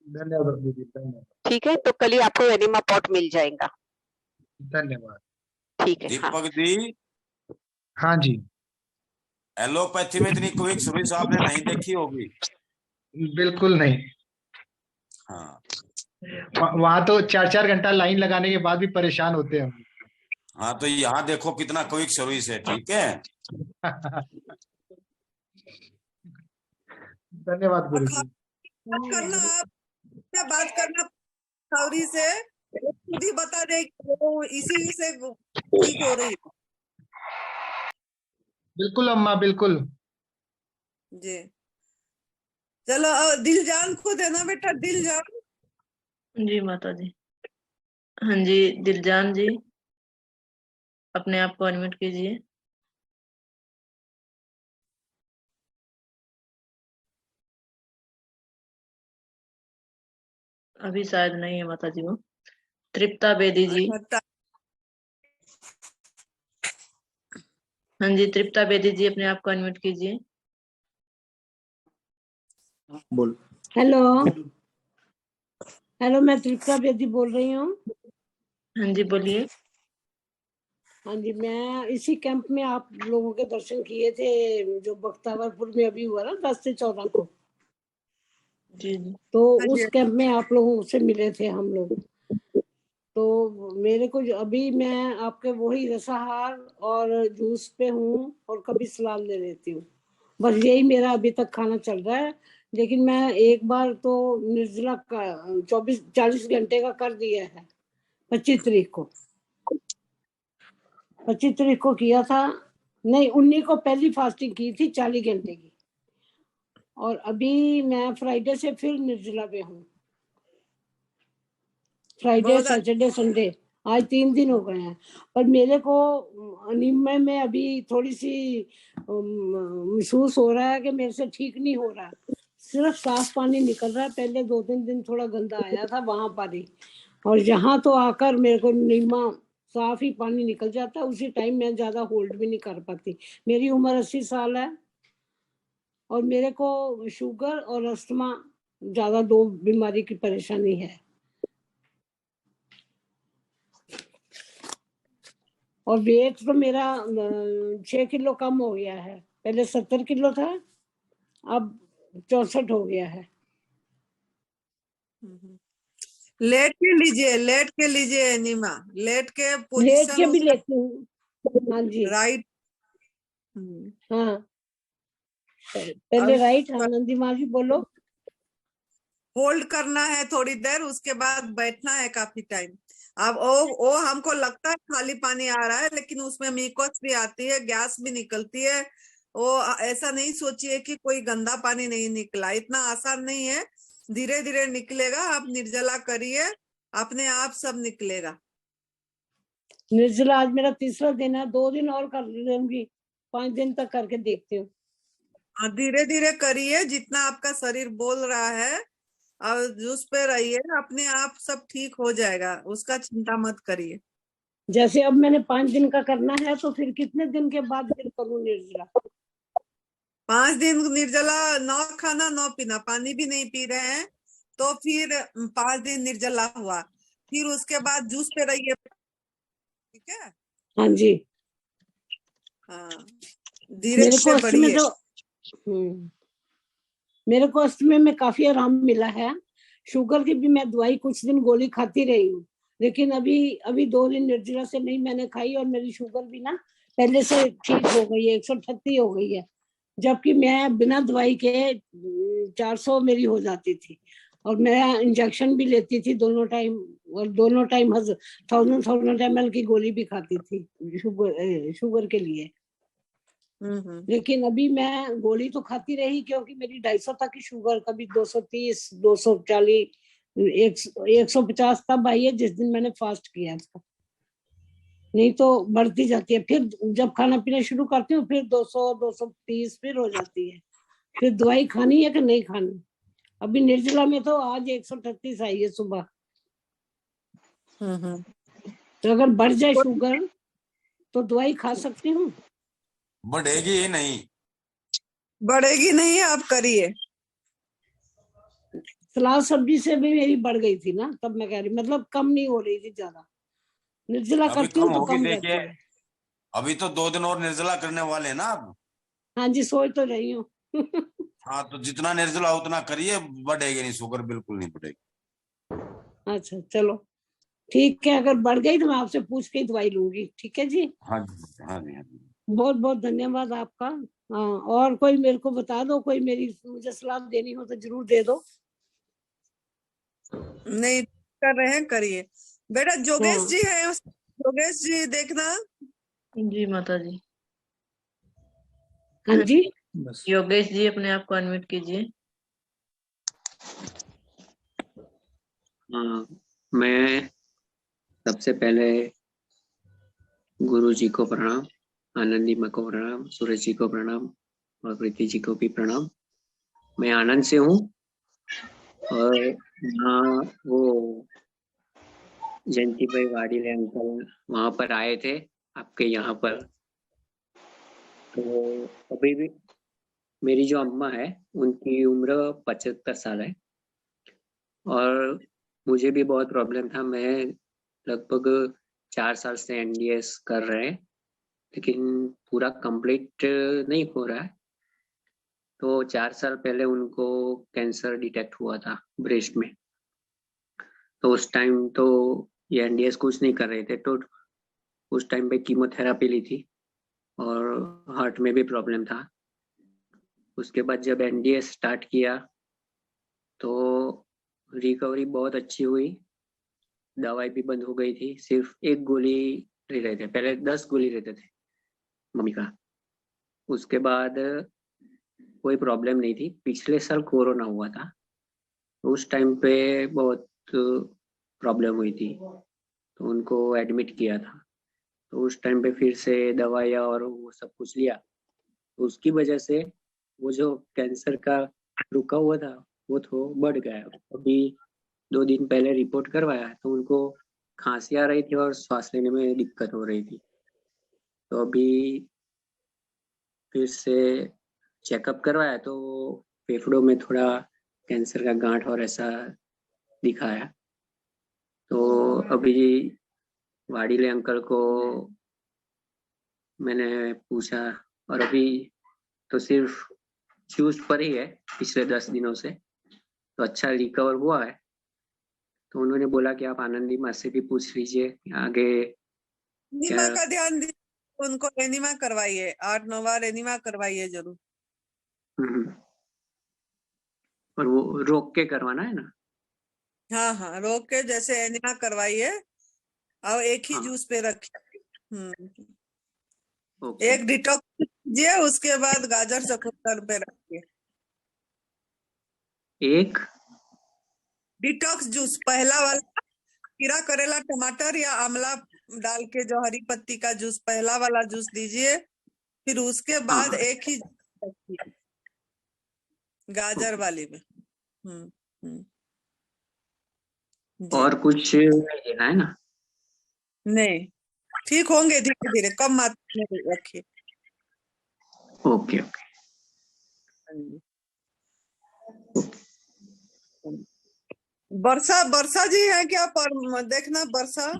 Speaker 6: धन्यवाद दीदी, धन्यवाद।
Speaker 2: ठीक है, तो कल ही आपको एनिमा पॉट मिल जाएगा।
Speaker 6: धन्यवाद।
Speaker 2: ठीक है। हाँ।
Speaker 4: दीपक जी,
Speaker 6: हाँ जी,
Speaker 4: एलोपैथी में इतनी क्विक सर्विस आपने नहीं देखी होगी।
Speaker 6: बिल्कुल नहीं।
Speaker 4: हाँ,
Speaker 6: वहां तो 4-4 घंटा लाइन लगाने के बाद भी परेशान होते हैं हम।
Speaker 4: हाँ तो यहाँ देखो कितना क्विक सर्विस है, ठीक है।
Speaker 6: धन्यवाद
Speaker 3: और
Speaker 6: गुरुजी।
Speaker 3: बात करना आप से बात करना खौरी से, वो खुद ही बता दे कि वो इसी से ठीक हो रही है।
Speaker 6: बिल्कुल अम्मा, बिल्कुल।
Speaker 3: जी चलो, दिलजान को देना बेटा, दिलजान।
Speaker 1: जी माता जी। हाँ जी दिलजान जी, अपने आप को अनम्यूट कीजिए। अभी शायद नहीं है माता जी वो। तृप्ता बेदी जी।
Speaker 3: अच्छा,
Speaker 1: हाँ जी तृप्ता बेदी जी, अपने आप को अनम्यूट कीजिए।
Speaker 6: बोल।
Speaker 8: हेलो हेलो, मैं तृप्ता बेदी बोल रही हूँ।
Speaker 1: हाँ जी बोलिए।
Speaker 8: हाँ जी, मैं इसी कैंप में आप लोगों के दर्शन किए थे जो बख्तावरपुर में अभी हुआ ना 10 से 14 को।
Speaker 1: जी जी।
Speaker 8: तो
Speaker 3: हाँ जी,
Speaker 8: उस कैंप में आप लोगों से मिले थे हम लोग। तो मेरे को अभी मैं आपके वही रसाहार और जूस पे हूँ और कभी सलाद ले लेती हूँ, बस यही मेरा अभी तक खाना चल रहा है। लेकिन मैं एक बार तो निर्जला का 40 घंटे का कर दिया है 25 तारीख को। 25 तारीख को किया था, नहीं 19 को पहली फास्टिंग की थी 40 घंटे की, और अभी मैं फ्राइडे से फिर निर्जला पे हूँ। फ्राइडे
Speaker 3: बहुत
Speaker 8: सैटरडे संडे आज 3 दिन हो गए हैं। पर मेरे को अनिमिया में अभी थोड़ी सी महसूस हो रहा है कि मेरे से ठीक नहीं हो रहा, सिर्फ साफ पानी निकल रहा है। पहले 2-3 दिन थोड़ा गंदा आया था वहां पर ही, और यहाँ तो आकर मेरे को नीमा साफ ही पानी निकल जाता है उसी टाइम। मैं ज्यादा होल्ड भी नहीं कर पाती। मेरी उम्र 80 साल है और मेरे को शुगर और अस्थमा ज्यादा 2 बीमारी की परेशानी है। और वेट तो मेरा 6 किलो कम हो गया है, पहले 70 किलो था, अब 64 हो गया है।
Speaker 3: लेट के लीजिए नीमा, लेट के
Speaker 8: लेट
Speaker 3: पोजीशन
Speaker 8: के भी
Speaker 3: उसका
Speaker 8: लेती हूँ। हाँ जी,
Speaker 3: राइट।
Speaker 8: हाँ पहले राइट। हाँ नंदी माँ जी बोलो।
Speaker 3: होल्ड करना है थोड़ी देर, उसके बाद बैठना है काफी टाइम। अब वो हमको लगता है खाली पानी आ रहा है, लेकिन उसमें म्यूकस भी आती है, गैस भी निकलती है। वो ऐसा नहीं सोचिए कि कोई गंदा पानी नहीं निकला, इतना आसान नहीं है, धीरे धीरे निकलेगा। आप निर्जला करिए, अपने आप सब निकलेगा।
Speaker 8: निर्जला आज मेरा तीसरा दिन है, 2 दिन और कर लूंगी, 5 दिन तक करके देखती हूँ।
Speaker 3: धीरे धीरे करिए, जितना आपका शरीर बोल रहा है, और जूस पे रहिए, अपने आप सब ठीक हो जाएगा, उसका चिंता मत करिए।
Speaker 8: जैसे अब मैंने 5 दिन का करना है, तो फिर कितने दिन के बाद फिर करूँ निर्जला?
Speaker 3: 5 दिन निर्जला, न खाना न पीना, पानी भी नहीं पी रहे हैं, तो फिर 5 दिन निर्जला हुआ। फिर उसके बाद जूस पे रहिए, ठीक है।
Speaker 8: हाँ जी,
Speaker 3: हाँ, धीरे
Speaker 8: मेरे को
Speaker 3: धीरे
Speaker 8: अस्थमा में
Speaker 3: बढ़िए।
Speaker 8: तो मेरे को अस्थमा में काफी आराम मिला है। शुगर की भी मैं दवाई कुछ दिन गोली खाती रही हूँ, लेकिन अभी 2 दिन निर्जला से नहीं मैंने खाई, और मेरी शुगर भी ना पहले से ठीक हो गई है, 138 हो गई है, जबकि मैं बिना दवाई के 400 मेरी हो जाती थी। और मैं इंजेक्शन भी लेती थी दोनों टाइम, और दोनों टाइम 1000 ml की गोली भी खाती थी शुगर के लिए। लेकिन अभी मैं गोली तो खाती रही, क्योंकि मेरी 250 तक की शुगर, कभी 230, 240, 150 तब आई है जिस दिन मैंने फास्ट किया था, नहीं तो बढ़ती जाती है। फिर जब खाना पीना शुरू करती हूँ फिर 200, 230 फिर हो जाती है। फिर दवाई खानी है कि नहीं खानी? अभी निर्जला में तो आज 138 आई है सुबह। तो अगर बढ़ जाए शुगर तो दवाई खा सकती हूँ?
Speaker 4: बढ़ेगी ही नहीं।
Speaker 3: बढ़ेगी नहीं, आप करिए।
Speaker 8: सलाद सब्जी से भी मेरी बढ़ गई थी ना, तब मैं कह रही, मतलब कम नहीं हो रही थी ज्यादा। निर्जला
Speaker 4: अभी
Speaker 8: करती
Speaker 4: कम
Speaker 8: हूँ तो
Speaker 4: होगी,
Speaker 8: कम
Speaker 4: देखिए
Speaker 8: रहती है।
Speaker 4: अभी तो 2 दिन और निर्जला करने वाले हैं ना आप।
Speaker 8: हाँ जी, सोच तो रही हूँ।
Speaker 4: हाँ तो जितना निर्जला उतना करिए, बढ़ेगी नहीं शुगर, बिल्कुल नहीं बढ़ेगी।
Speaker 8: अच्छा चलो ठीक है, अगर बढ़ गई तो मैं आपसे पूछ के ही दवाई लूंगी। ठीक है जी,
Speaker 4: हाँ जी, हाँ जी, हाँ जी।
Speaker 8: बहुत बहुत धन्यवाद आपका। हाँ, और कोई मेरे को बता दो, कोई मेरी मुझे सलाह देनी हो तो जरूर दे दो।
Speaker 3: नहीं कर रहे हैं, करिए। बेटा जोगेश
Speaker 8: हाँ।
Speaker 3: जी है, जोगेश जी देखना।
Speaker 1: जी माता जी।
Speaker 8: हाँ जी,
Speaker 1: योगेश जी अपने आप को अनम्यूट कीजिए।
Speaker 9: हाँ, मैं सबसे पहले गुरु जी को प्रणाम, आनंदी माँ को प्रणाम, सूरज जी को प्रणाम और प्रीति जी को भी प्रणाम। मैं आनंद से हूँ और यहाँ वो जयंती भाई वाडीले अंकल वहाँ पर आए थे आपके यहाँ पर। तो अभी भी मेरी जो अम्मा है उनकी उम्र 75 साल है और मुझे भी बहुत प्रॉब्लम था। मैं लगभग 4 साल से एनडीएस कर रहे हैं लेकिन पूरा कंप्लीट नहीं हो रहा है। तो 4 साल पहले उनको कैंसर डिटेक्ट हुआ था ब्रेस्ट में। तो उस टाइम तो ये एनडीएस कुछ नहीं कर रहे थे, तो उस टाइम पे कीमोथेरापी ली थी और हार्ट में भी प्रॉब्लम था। उसके बाद जब एनडीएस स्टार्ट किया तो रिकवरी बहुत अच्छी हुई, दवाई भी बंद हो गई थी, सिर्फ एक गोली ले रहे थे। पहले 10 गोली लेते थे मम्मी का। उसके बाद कोई प्रॉब्लम नहीं थी। पिछले साल कोरोना हुआ था, उस टाइम पे बहुत प्रॉब्लम हुई थी तो उनको एडमिट किया था। तो उस टाइम पे फिर से दवाइयाँ और वो सब कुछ लिया, तो उसकी वजह से वो जो कैंसर का रुका हुआ था वो तो बढ़ गया। अभी 2 दिन पहले रिपोर्ट करवाया तो उनको खांसी आ रही थी और सांस लेने में दिक्कत हो रही थी। तो अभी फिर से चेकअप करवाया तो फेफड़ों में थोड़ा कैंसर का गांठ और ऐसा दिखाया। तो अभी वाडीले अंकल को मैंने पूछा और अभी तो सिर्फ जूस पर ही है पिछले 10 दिनों से, तो अच्छा रिकवर हुआ है। तो उन्होंने बोला कि आप आनंदी माँ से भी पूछ लीजिए आगे
Speaker 3: एनीमा
Speaker 9: क्या।
Speaker 3: का ध्यान दीजिए, उनको एनीमा करवाइए, 8-9 बार एनीमा करवाइए जरूर।
Speaker 9: और वो रोक के करवाना है ना?
Speaker 3: हाँ हाँ, रोक के जैसे एनीमा करवाइए और एक ही
Speaker 9: हाँ,
Speaker 3: जूस पे रखिए।
Speaker 9: ओके।
Speaker 3: एक डिटॉक्स कीजिए, उसके बाद गाजर चकुंदर पे रखिए।
Speaker 9: एक
Speaker 3: डिटॉक्स जूस पहला वाला, खीरा करेला टमाटर या आंवला डाल के जो हरी पत्ती का जूस, पहला वाला जूस दीजिए। फिर उसके बाद
Speaker 9: हाँ,
Speaker 3: एक ही रखिए गाजर
Speaker 9: ओके।
Speaker 3: वाली में। हम्म जी।
Speaker 9: और कुछ नहीं देना है ना?
Speaker 3: नहीं, ठीक होंगे धीरे धीरे, कम मात्रा में रखिए।
Speaker 9: Okay okay.
Speaker 3: वर्षा, वर्षा जी है क्या पर देखना वर्षा।